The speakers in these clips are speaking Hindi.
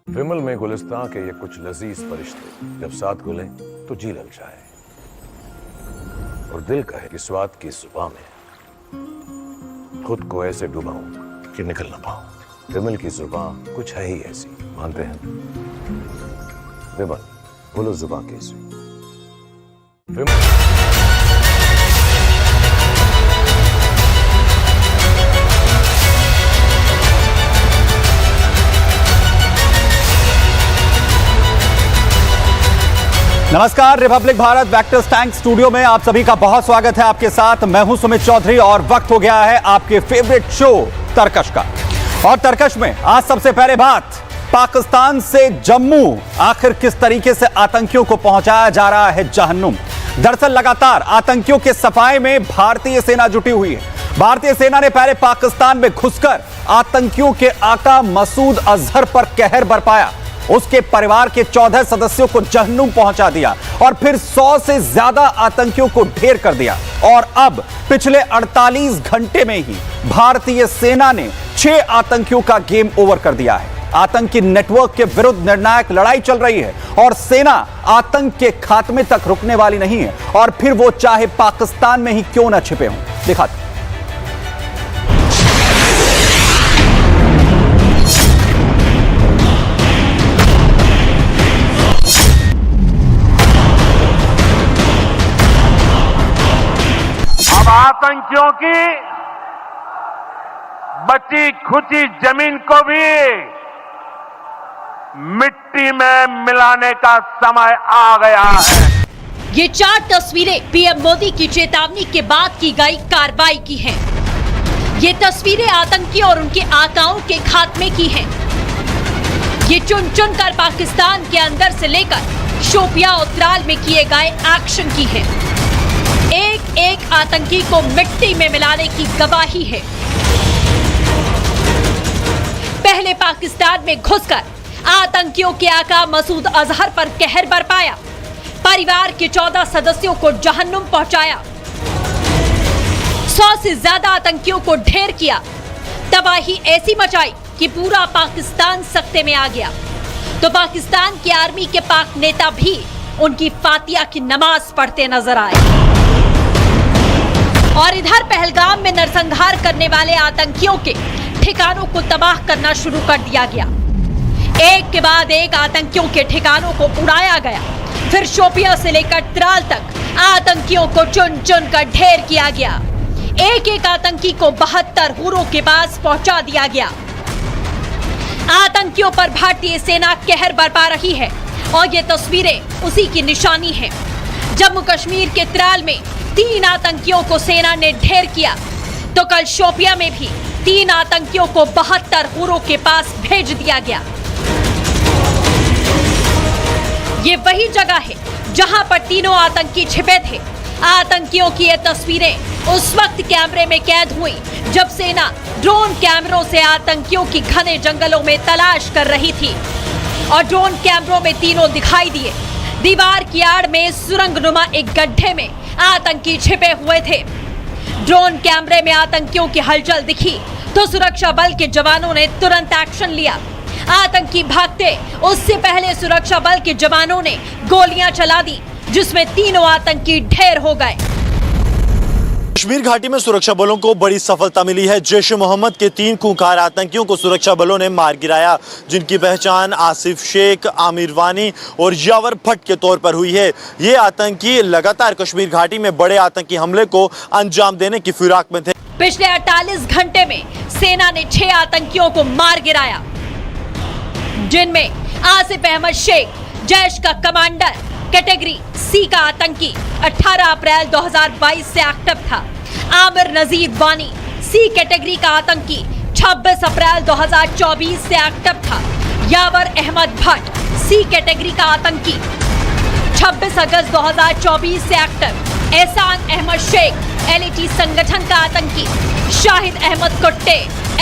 विमल में गुलिस्तां के ये कुछ लजीज फरिश्ते जब साथ घुलें तो जी लग जाए और दिल कहे कि स्वाद की जुबान में खुद को ऐसे डुबाऊं कि निकल ना पाऊं। विमल की जुबान कुछ है ही ऐसी, मानते हैं? विमल बोलो जुबान कैसी? विमल नमस्कार, Republic Bharat vectors tank studio में आप सभी का बहुत स्वागत है। आपके साथ मैं हूं सुमित चौधरी और वक्त हो गया है आपके फेवरेट शो तरकश का। और तरकश में आज सबसे पहले बात पाकिस्तान से जम्मू आखिर किस तरीके से आतंकियों को पहुंचाया जा रहा है जहन्नुम। दरअसल लगातार आतंकियों के सफाए में भारतीय सेना जुटी हुई है। भारतीय सेना ने पहले पाकिस्तान में घुसकर आतंकियों के आका मसूद अजहर पर कहर बरपाया, उसके परिवार के 14 सदस्यों को जहन्नुम पहुंचा दिया और फिर 100 से ज्यादा आतंकियों को ढेर कर दिया। और अब पिछले 48 घंटे में ही भारतीय सेना ने 6 आतंकियों का गेम ओवर कर दिया है। आतंकी नेटवर्क के विरुद्ध निर्णायक लड़ाई चल रही है और सेना आतंक के खात्मे तक रुकने वाली नहीं है, और फिर वो चाहे पाकिस्तान में ही क्यों ना छिपे हों। दिखाते आतंकियों की बची खुची जमीन को भी मिट्टी में मिलाने का समय आ गया है। ये 4 तस्वीरें पीएम मोदी की चेतावनी के बाद की गई कार्रवाई की हैं। ये तस्वीरें आतंकी और उनके आकाओं के खात्मे की हैं। ये चुन चुन कर पाकिस्तान के अंदर से लेकर शोपियां और त्राल में किए गए एक्शन की हैं। एक एक आतंकी को मिट्टी में मिलाने की गवाही है। पहले पाकिस्तान में घुसकर आतंकियों के आका मसूद अजहर पर कहर बरपाया, परिवार के 14 सदस्यों को जहन्नुम पहुंचाया, 100 से ज्यादा आतंकियों को ढेर किया, तबाही ऐसी मचाई कि पूरा पाकिस्तान सख्ते में आ गया। तो पाकिस्तान की आर्मी के पाक नेता भी उनकी फातिया की नमाज पढ़ते नजर आए। और इधर पहलगाम में नरसंहार करने वाले आतंकियों के ठिकानों को तबाह करना शुरू कर दिया गया। एक के बाद एक आतंकियों के ठिकानों को उड़ाया गया। फिर शोपियां से लेकर त्राल तक आतंकियों को चुन चुन कर ढेर किया गया। एक एक आतंकी को 72 हुरों के पास पहुंचा दिया गया। आतंकियों पर भारतीय सेना कहर बरपा रही है और ये तस्वीरें उसी की निशानी है। जम्मू कश्मीर के त्राल में 3 आतंकियों को सेना ने ढेर किया, तो कल शोपियां में भी 3 आतंकियों को 72 हुरों के पास भेज दिया गया। ये वही जगह है जहां पर तीनों आतंकी छिपे थे। आतंकियों की ये तस्वीरें उस वक्त कैमरे में कैद हुई जब सेना ड्रोन कैमरों से आतंकियों की घने जंगलों में तलाश कर रही थी। और ड्रोन कैमरों में तीनों दिखाई दिए। दीवार की आड़ में सुरंगनुमा एक गड्ढे में आतंकी छिपे हुए थे। ड्रोन कैमरे में आतंकियों की हलचल दिखी तो सुरक्षा बल के जवानों ने तुरंत एक्शन लिया। आतंकी भागते उससे पहले सुरक्षा बल के जवानों ने गोलियां चला दी, जिसमें तीनों आतंकी ढेर हो गए। कश्मीर घाटी में सुरक्षा बलों को बड़ी सफलता मिली है। जैश-ए-मोहम्मद के 3 खूंखार आतंकियों को सुरक्षा बलों ने मार गिराया, जिनकी पहचान आसिफ शेख, आमिर वानी और यावर भट्ट के तौर पर हुई है। ये आतंकी लगातार कश्मीर घाटी में बड़े आतंकी हमले को अंजाम देने की फिराक में थे। पिछले 48 घंटे में सेना ने 6 आतंकियों को मार गिराया, जिनमें आसिफ अहमद शेख, जैश का कमांडर, कैटेगरी सी का आतंकी, 18 अप्रैल 2022 से एक्टिव था। आमिर नजीर वानी, सी कैटेगरी का आतंकी, 26 अप्रैल 2024 से एक्टिव था। यावर अहमद भट्ट, सी कैटेगरी का आतंकी, 26 अगस्त 2024 से एक्टिव। एहसान अहमद शेख, एलईटी संगठन का आतंकी। शाहिद अहमद कुट्टे,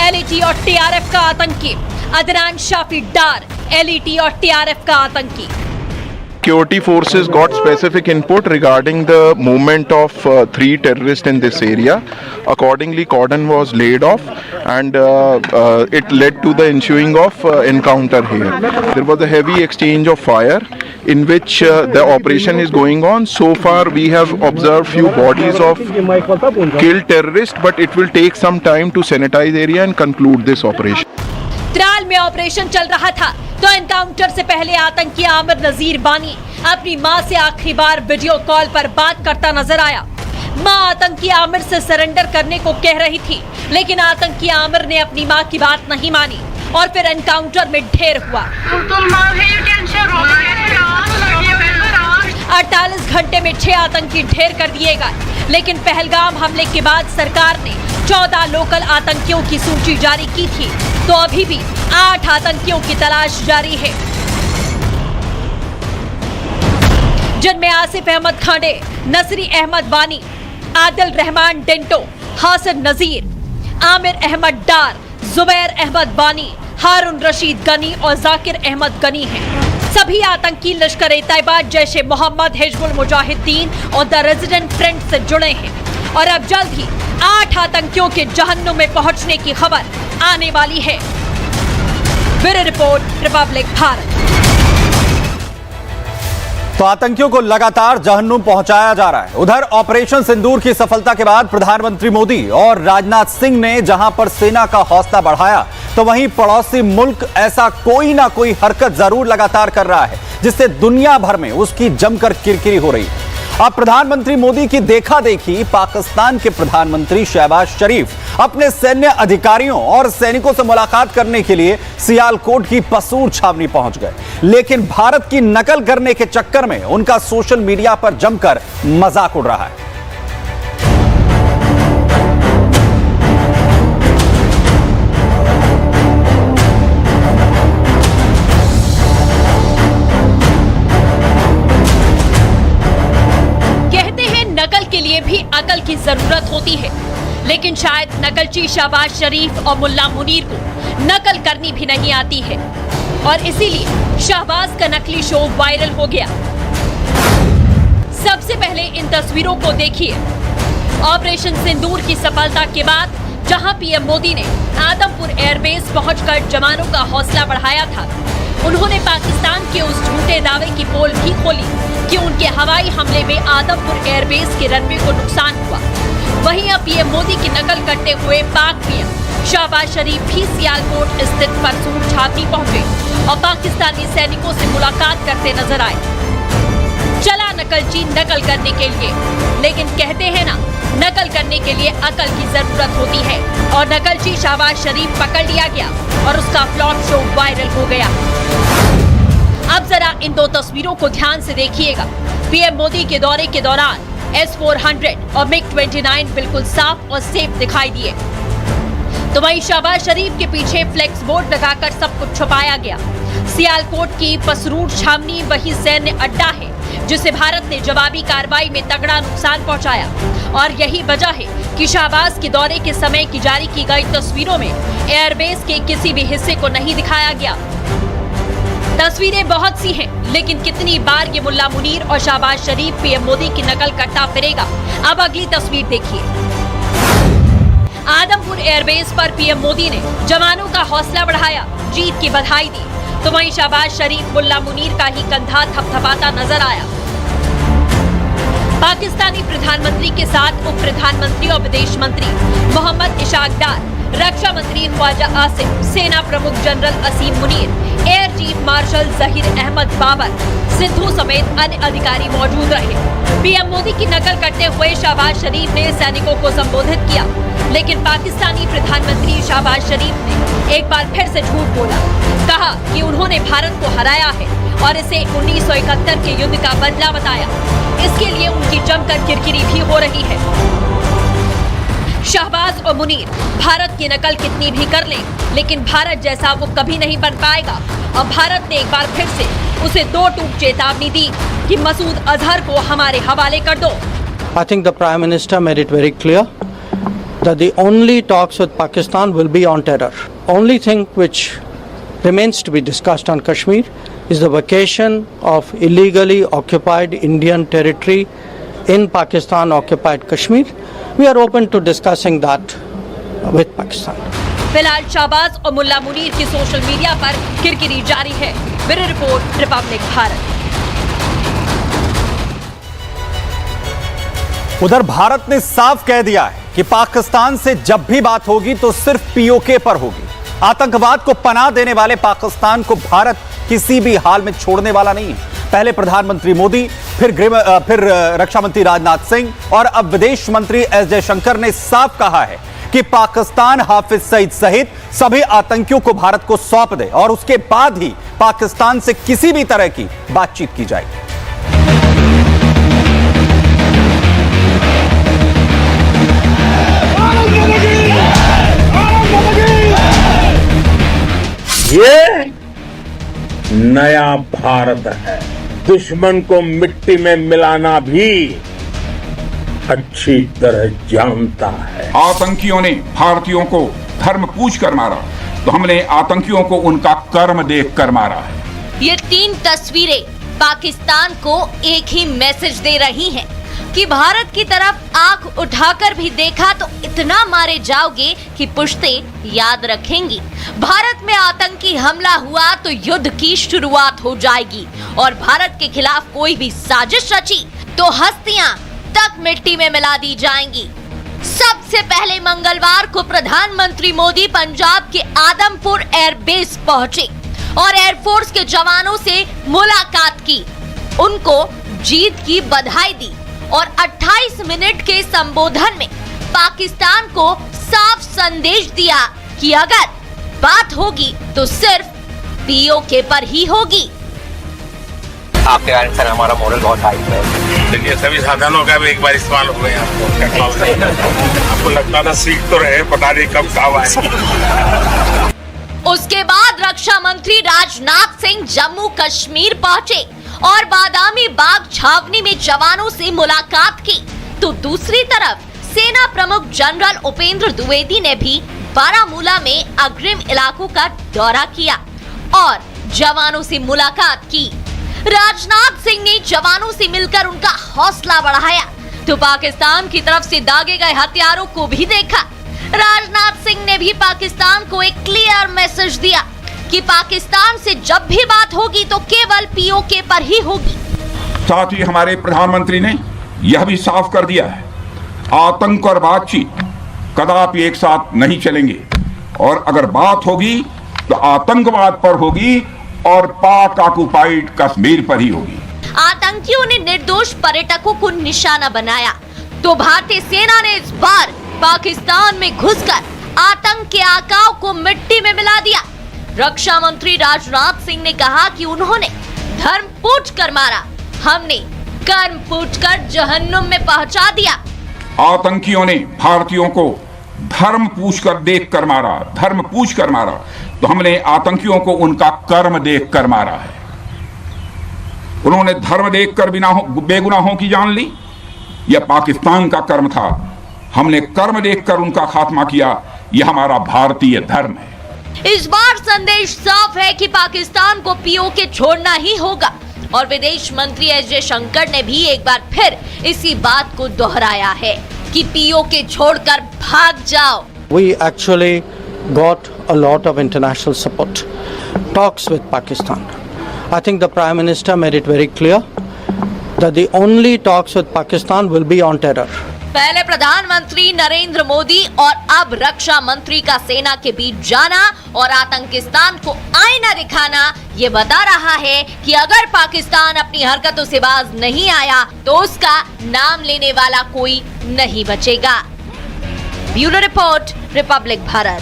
एलईटी और टीआरएफ का आतंकी। अदनान शाफी डार, एलईटी और टीआरएफ का आतंकी। security forces got specific input regarding the movement of 3 terrorists in this area. Accordingly, cordon was laid off, and it led to the ensuing of encounter here. There was a heavy exchange of fire in which the operation is going on. So far, we have observed few bodies of killed terrorists, but it will take some time to sanitize area and conclude this operation. Tral में ऑपरेशन चल रहा था तो एनकाउंटर से पहले आतंकी आमिर नजीर बानी अपनी मां से आखिरी बार वीडियो कॉल पर बात करता नजर आया। मां आतंकी आमिर से सरेंडर करने को कह रही थी, लेकिन आतंकी आमिर ने अपनी मां की बात नहीं मानी और फिर एनकाउंटर में ढेर हुआ। 48 घंटे में 6 आतंकी ढेर कर दिए गए, लेकिन पहलगाम हमले के बाद सरकार ने 14 लोकल आतंकियों की सूची जारी की थी, तो अभी भी 8 आतंकियों की तलाश जारी है, जिनमें आसिफ अहमद खांडे, नसरी अहमद बानी, आदिल रहमान डिंटो, हासिन नजीर, आमिर अहमद डार, जुबैर अहमद बानी, हारून रशीद गनी और जाकिर अहमद गनी हैं। सभी आतंकी लश्कर-ए-तैयबा, जैश ए मोहम्मद, हिजबुल मुजाहिदीन और द रेजिडेंट फ्रंट से जुड़े हैं और अब जल्द ही 8 आतंकियों के जहन्नुम में पहुंचने की खबर आने वाली है। Bureau report, Republic Bharat. तो आतंकियों को लगातार जहन्नुम पहुंचाया जा रहा है। उधर ऑपरेशन सिंदूर की सफलता के बाद प्रधानमंत्री मोदी और राजनाथ सिंह ने जहां पर सेना का हौसला बढ़ाया, तो वहीं पड़ोसी मुल्क ऐसा कोई ना कोई हरकत जरूर लगातार कर रहा है, जिससे दुनिया भर में उसकी जमकर किरकिरी हो रही है। अब प्रधानमंत्री मोदी की देखा देखी पाकिस्तान के प्रधानमंत्री शहबाज शरीफ अपने सैन्य अधिकारियों और सैनिकों से मुलाकात करने के लिए सियालकोट की पसूर छावनी पहुंच गए, लेकिन भारत की नकल करने के चक्कर में उनका सोशल मीडिया पर जमकर मजाक उड़ रहा है। भी अकल की जरूरत होती है, लेकिन शायद नकलची शहबाज शरीफ और मुल्ला मुनीर को नकल करनी भी नहीं आती है और इसीलिए शहबाज का नकली शो वायरल हो गया। सबसे पहले इन तस्वीरों को देखिए। ऑपरेशन सिंदूर की सफलता के बाद जहां पीएम मोदी ने आदमपुर एयरबेस पहुंचकर जवानों का हौसला बढ़ाया था, उन्होंने पाकिस्तान के उस झूठे दावे की पोल भी खोली कि उनके हवाई हमले में आदमपुर एयरबेस के रनवे को नुकसान हुआ। वहीं अब पीएम मोदी की नकल करते हुए पाक पीएम शहबाज शरीफ भी सियालकोट स्थित पसूर छावनी पहुंचे और पाकिस्तानी सैनिकों से मुलाकात करते नजर आए। चला नकलची नकल करने के लिए, लेकिन कहते हैं ना, नकल करने के लिए अकल की जरूरत होती है और नकलची शहबाज शरीफ पकड़ लिया गया और उसका फ्लॉप शो वायरल हो गया। अब जरा इन 2 तस्वीरों को ध्यान से देखिएगा। पीएम मोदी के दौरे के दौरान S-400 और MiG-29 बिल्कुल साफ और सेफ दिखाई दिए, तो वहीं शहबाज शरीफ के पीछे फ्लेक्स बोर्ड लगाकर सब कुछ छुपाया गया। सियालकोट की पसरूर छावनी वही सैन्य अड्डा है जिसे भारत ने जवाबी कार्रवाई में तगड़ा नुकसान पहुंचाया और यही वजह है कि शहबाज के दौरे के समय की जारी की गई तस्वीरों में एयरबेस के किसी भी हिस्से को नहीं दिखाया गया। तस्वीरें बहुत सी हैं, लेकिन कितनी बार ये मुल्ला मुनीर और शहबाज शरीफ पीएम मोदी की नकल करता फिरेगा। अब अगली तस्वीर देखिए। आदमपुर एयरबेस पर पीएम मोदी ने जवानों का हौसला बढ़ाया, जीत की बधाई दी, तो वहीं शहबाज शरीफ मुल्ला मुनीर का ही कंधा थपथपाता नजर आया। पाकिस्तानी प्रधानमंत्री के साथ उप प्रधानमंत्री और विदेश मंत्री मोहम्मद इशाक डार, रक्षा मंत्री ख्वाजा आसिफ, सेना प्रमुख general Asim Munir, air chief marshal Zaheer Ahmed Babar, Sidhu समेत अन्य अधिकारी मौजूद रहे। पीएम मोदी की नकल करते हुए शहबाज शरीफ ने सैनिकों को संबोधित किया, लेकिन पाकिस्तानी प्रधानमंत्री शहबाज शरीफ ने एक बार फिर से झूठ बोला। कहा कि उन्होंने भारत को हराया है और इसे 1971 के युद्ध का बदला बताया। इसके लिए उनकी जमकर किरकिरी भी हो रही है। शहबाज और मुनीर भारत की नकल कितनी भी कर लें, लेकिन भारत जैसा वो कभी नहीं बन पाएगा और भारत ने एक बार फिर से उसे 2 टूक चेतावनी दी कि मसूद अजहर को हमारे हवाले कर दो। I think the Prime Minister made it very clear that the only talks with Pakistan will be on terror. Only thing which remains to be discussed on Kashmir is the vacation of illegally occupied Indian territory in Pakistan occupied Kashmir. We are open to discussing that with Pakistan. फिलहाल शाहबाज और मुल्ला मुनीर की सोशल मीडिया पर किरकिरी जारी है। Bureau report, Republic Bharat. उधर भारत ने साफ कह दिया है कि पाकिस्तान से जब भी बात होगी तो सिर्फ पीओके पर होगी। आतंकवाद को पनाह देने वाले पाकिस्तान को भारत किसी भी हाल में छोड़ने वाला नहीं है। पहले प्रधानमंत्री मोदी, फिर रक्षा मंत्री राजनाथ सिंह और अब विदेश मंत्री एस जयशंकर ने साफ कहा है कि पाकिस्तान हाफिज सईद सहित सभी आतंकियों को भारत को सौंप दे और उसके बाद ही पाकिस्तान से किसी भी तरह की बातचीत की जाएगी। ये नया भारत है। दुश्मन को मिट्टी में मिलाना भी अच्छी तरह जानता है। आतंकियों ने भारतीयों को धर्म पूछ कर मारा तो हमने आतंकियों को उनका कर्म देख कर मारा है। ये 3 तस्वीरें पाकिस्तान को एक ही मैसेज दे रही हैं कि भारत की तरफ आंख उठाकर भी देखा तो इतना मारे जाओगे कि पुश्तें याद रखेंगी। भारत में आतंकी हमला हुआ तो युद्ध की शुरुआत हो जाएगी और भारत के खिलाफ कोई भी साजिश रची तो हस्तियां तक मिट्टी में मिला दी जाएंगी। सबसे पहले मंगलवार को प्रधानमंत्री मोदी पंजाब के आदमपुर एयरबेस पहुंचे और एयरफोर्स के जवानों से मुलाकात की, उनको जीत की बधाई दी और 28 मिनट के संबोधन में पाकिस्तान को साफ संदेश दिया कि अगर बात होगी तो सिर्फ पीओके पर ही होगी। आपके कारण सर हमारा मॉरल बहुत हाई है। देखिए सभी साधनों का भी एक बार इस्तेमाल हो गया आपको लगता था सीख तो रहे, पता नहीं कब काम आए। उसके बाद रक्षा मंत्री राजनाथ सिंह जम्मू कश्मीर पहुंचे और बादामी बाग छावनी में जवानों से मुलाकात की तो दूसरी तरफ सेना प्रमुख जनरल उपेंद्र द्विवेदी ने भी बारामूला में अग्रिम इलाकों का दौरा किया और जवानों से मुलाकात की। राजनाथ सिंह ने जवानों से मिलकर उनका हौसला बढ़ाया तो पाकिस्तान की तरफ से दागे गए हथियारों को भी देखा। राजनाथ सिंह ने भी पाकिस्तान को एक क्लियर मैसेज दिया कि पाकिस्तान से जब भी बात होगी तो केवल पीओके पर ही होगी। साथ ही हमारे प्रधानमंत्री ने यह भी साफ कर दिया है, आतंक और बातचीत कदापि एक साथ नहीं चलेंगे और अगर बात होगी तो आतंकवाद पर होगी और पाक ऑक्युपाइड कश्मीर पर ही होगी। आतंकियों ने निर्दोष पर्यटकों को निशाना बनाया तो भारतीय सेना ने इस बार पाकिस्तान में घुसकर आतंक के आकाओं को मिट्टी में मिला दिया। रक्षा मंत्री राजनाथ सिंह ने कहा कि उन्होंने धर्म पूछ कर मारा, हमने कर्म पूछ कर जहन्नुम में पहुंचा दिया। आतंकियों ने भारतीयों को धर्म पूछकर देख कर मारा, धर्म पूछ कर मारा तो हमने आतंकियों को उनका कर्म देख कर मारा है। उन्होंने धर्म देखकर बेगुनाहों की जान ली, यह पाकिस्तान का कर्म था। हमने कर्म देखकर उनका खात्मा किया, यह हमारा भारतीय धर्म है। इस बार संदेश साफ है कि पाकिस्तान को पीओके छोड़ना ही होगा और विदेश मंत्री एस जयशंकर ने भी एक बार फिर इसी बात को दोहराया है कि पीओके छोड़कर भाग जाओ। We actually got a lot of international support. Talks with Pakistan. I think the Prime Minister made it very clear that the only talks with Pakistan will be on terror. पहले प्रधानमंत्री नरेंद्र मोदी और अब रक्षा मंत्री का सेना के बीच जाना और आतंकिस्तान को आईना दिखाना ये बता रहा है कि अगर पाकिस्तान अपनी हरकतों से बाज नहीं आया तो उसका नाम लेने वाला कोई नहीं बचेगा। Bureau report, Republic Bharat.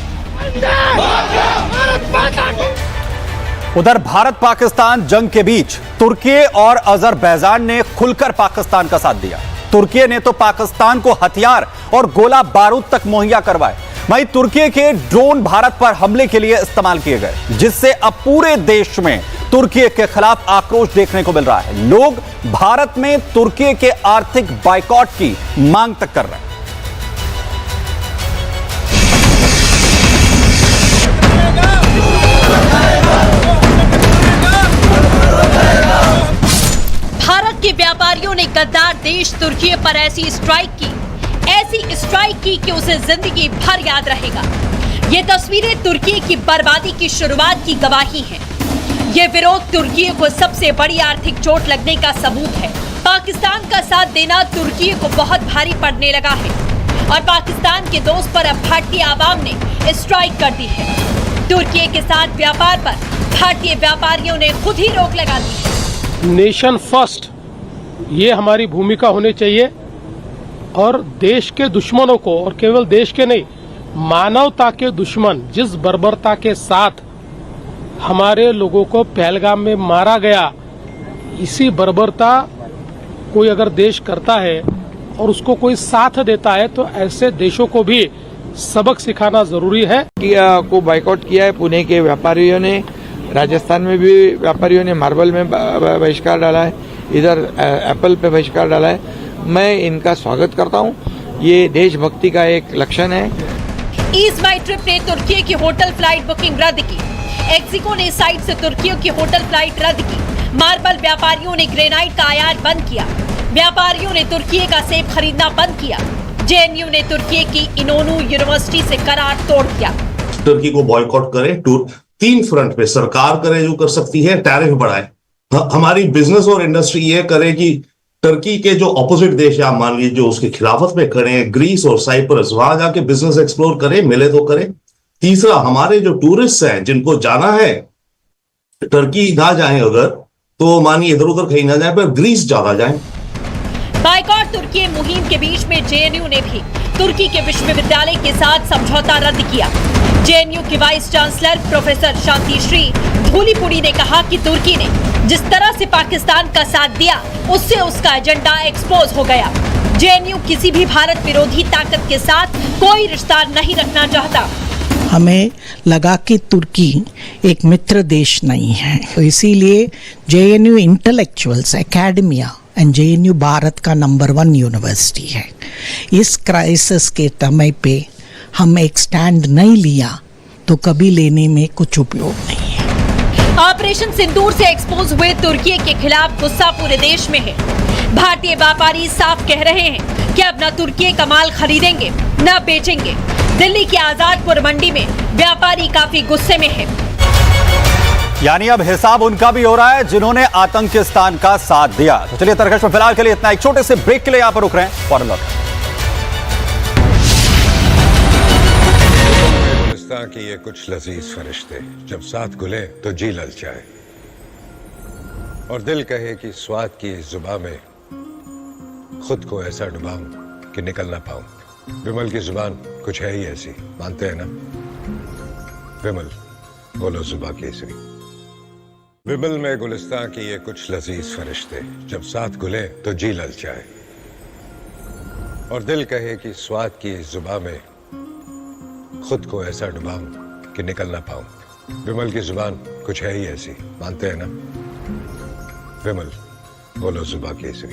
उधर भारत पाकिस्तान जंग के बीच तुर्की और अजरबैजान ने खुलकर पाकिस्तान का साथ दिया। तुर्की ने तो पाकिस्तान को हथियार और गोला बारूद तक मुहैया करवाए, वहीं तुर्की के ड्रोन भारत पर हमले के लिए इस्तेमाल किए गए, जिससे अब पूरे देश में तुर्की के खिलाफ आक्रोश देखने को मिल रहा है। लोग भारत में तुर्की के आर्थिक बायकॉट की मांग तक कर रहे हैं। तुर्की पर ऐसी स्ट्राइक की कि उसे जिंदगी भर याद रहेगा। ये तस्वीरें तुर्की की बर्बादी की शुरुआत की गवाही हैं। ये विरोध तुर्की को सबसे बड़ी आर्थिक चोट लगने का सबूत है। पाकिस्तान का साथ देना तुर्की को बहुत भारी पड़ने लगा है और पाकिस्तान के दोस्त पर अब भारतीय आवाम ने स्ट्राइक कर दी है। तुर्की के साथ व्यापार पर भारतीय व्यापारियों ने खुद ही रोक लगा दी है। नेशन फर्स्ट, ये हमारी भूमिका होनी चाहिए और देश के दुश्मनों को, और केवल देश के नहीं, मानवता के दुश्मन जिस बर्बरता के साथ हमारे लोगों को पहलगाम में मारा गया, इसी बर्बरता कोई अगर देश करता है और उसको कोई साथ देता है तो ऐसे देशों को भी सबक सिखाना जरूरी है। को बाइकआउट किया है पुणे के व्यापारियों ने, राजस्थान में भी व्यापारियों ने मार्बल में बहिष्कार डाला है, इधर एप्पल पे बहिष्कार डाला है। मैं इनका स्वागत करता हूं, ये देशभक्ति का एक लक्षण है। ईज माई ट्रिप ने तुर्की की होटल फ्लाइट बुकिंग रद्द की। एक्सिको ने साइट से तुर्की की होटल फ्लाइट रद्द की। मार्बल व्यापारियों ने ग्रेनाइट का आयात बंद किया। व्यापारियों ने तुर्की का सेब खरीदना बंद किया। जेएनयू ने तुर्की की इनोनू यूनिवर्सिटी से करार तोड़ दिया। तुर्की को बॉयकॉट करे, 3 फ्रंट पे सरकार करे जो कर सकती है, टैरिफ बढ़ाए, हमारी बिजनेस और इंडस्ट्री ये करे कि तुर्की के जो ऑपोजिट देश है, आप मान लीजिए जो उसकी खिलाफत में खड़े हैं, ग्रीस और साइप्रस, वहां जाके बिजनेस एक्सप्लोर करे, मिले तो करे। तीसरा, हमारे जो टूरिस्ट हैं जिनको जाना है तुर्की ना जाए अगर, तो मानिए इधर उधर कहीं ना जाए, पर ग्रीस ज्यादा जाए। बाइकॉट तुर्की मुहिम के बीच में जेएनयू ने भी तुर्की के विश्वविद्यालय के साथ समझौता रद्द किया। जेएनयू की वाइस चांसलर प्रोफेसर शांतिश्री धूलीपुड़ी ने कहा कि तुर्की ने जिस तरह से पाकिस्तान का साथ दिया, उससे उसका एजेंडा एक्सपोज हो गया। जेएनयू किसी भी भारत विरोधी ताकत के साथ कोई रिश्ता नहीं रखना चाहता। हमें लगा कि तुर्की एक मित्र देश नहीं है, तो इसीलिए JNU intellectuals academia and JNU Bharat का नंबर 1 यूनिवर्सिटी है। इस क्राइसिस के समय पे हम एक स्टैंड नहीं लिया तो कभी लेने में कुछ उपयोग नहीं है। ऑपरेशन सिंदूर से एक्सपोज हुए तुर्की के खिलाफ गुस्सा पूरे देश में है। भारतीय व्यापारी साफ कह रहे हैं कि अब न तुर्की का माल खरीदेंगे न बेचेंगे। दिल्ली की आजादपुर मंडी में व्यापारी काफी गुस्से में है। यानी अब हिसाब उनका भी हो रहा है जिन्होंने आतंकिस्तान का साथ दिया। तो चलिए तरकश में फिलहाल के लिए इतना, एक छोटे से ब्रेक के लिए यहां पर रुक रहे हैं, फौरन लौट। कि ये कुछ लजीज फरिश्ते जब साथ घुले तो जी ललचाए और दिल कहे कि स्वाद की इस जुबान में खुद को ऐसा डुबाऊं कि निकल ना पाऊं। विमल की जुबान कुछ है ही ऐसी, मानते हैं ना? विमल बोलो जुबा केसरी। विमल में गुलिस्तान की ये कुछ लजीज फरिश्ते जब साथ घुले तो जी ललचाए और दिल कहे कि स्वाद की इस जुबान में खुद को ऐसा डुबाऊं कि निकल ना पाऊं। विमल की जुबान कुछ है ही ऐसी, मानते हैं ना? विमल बोलो जुबा केसरी।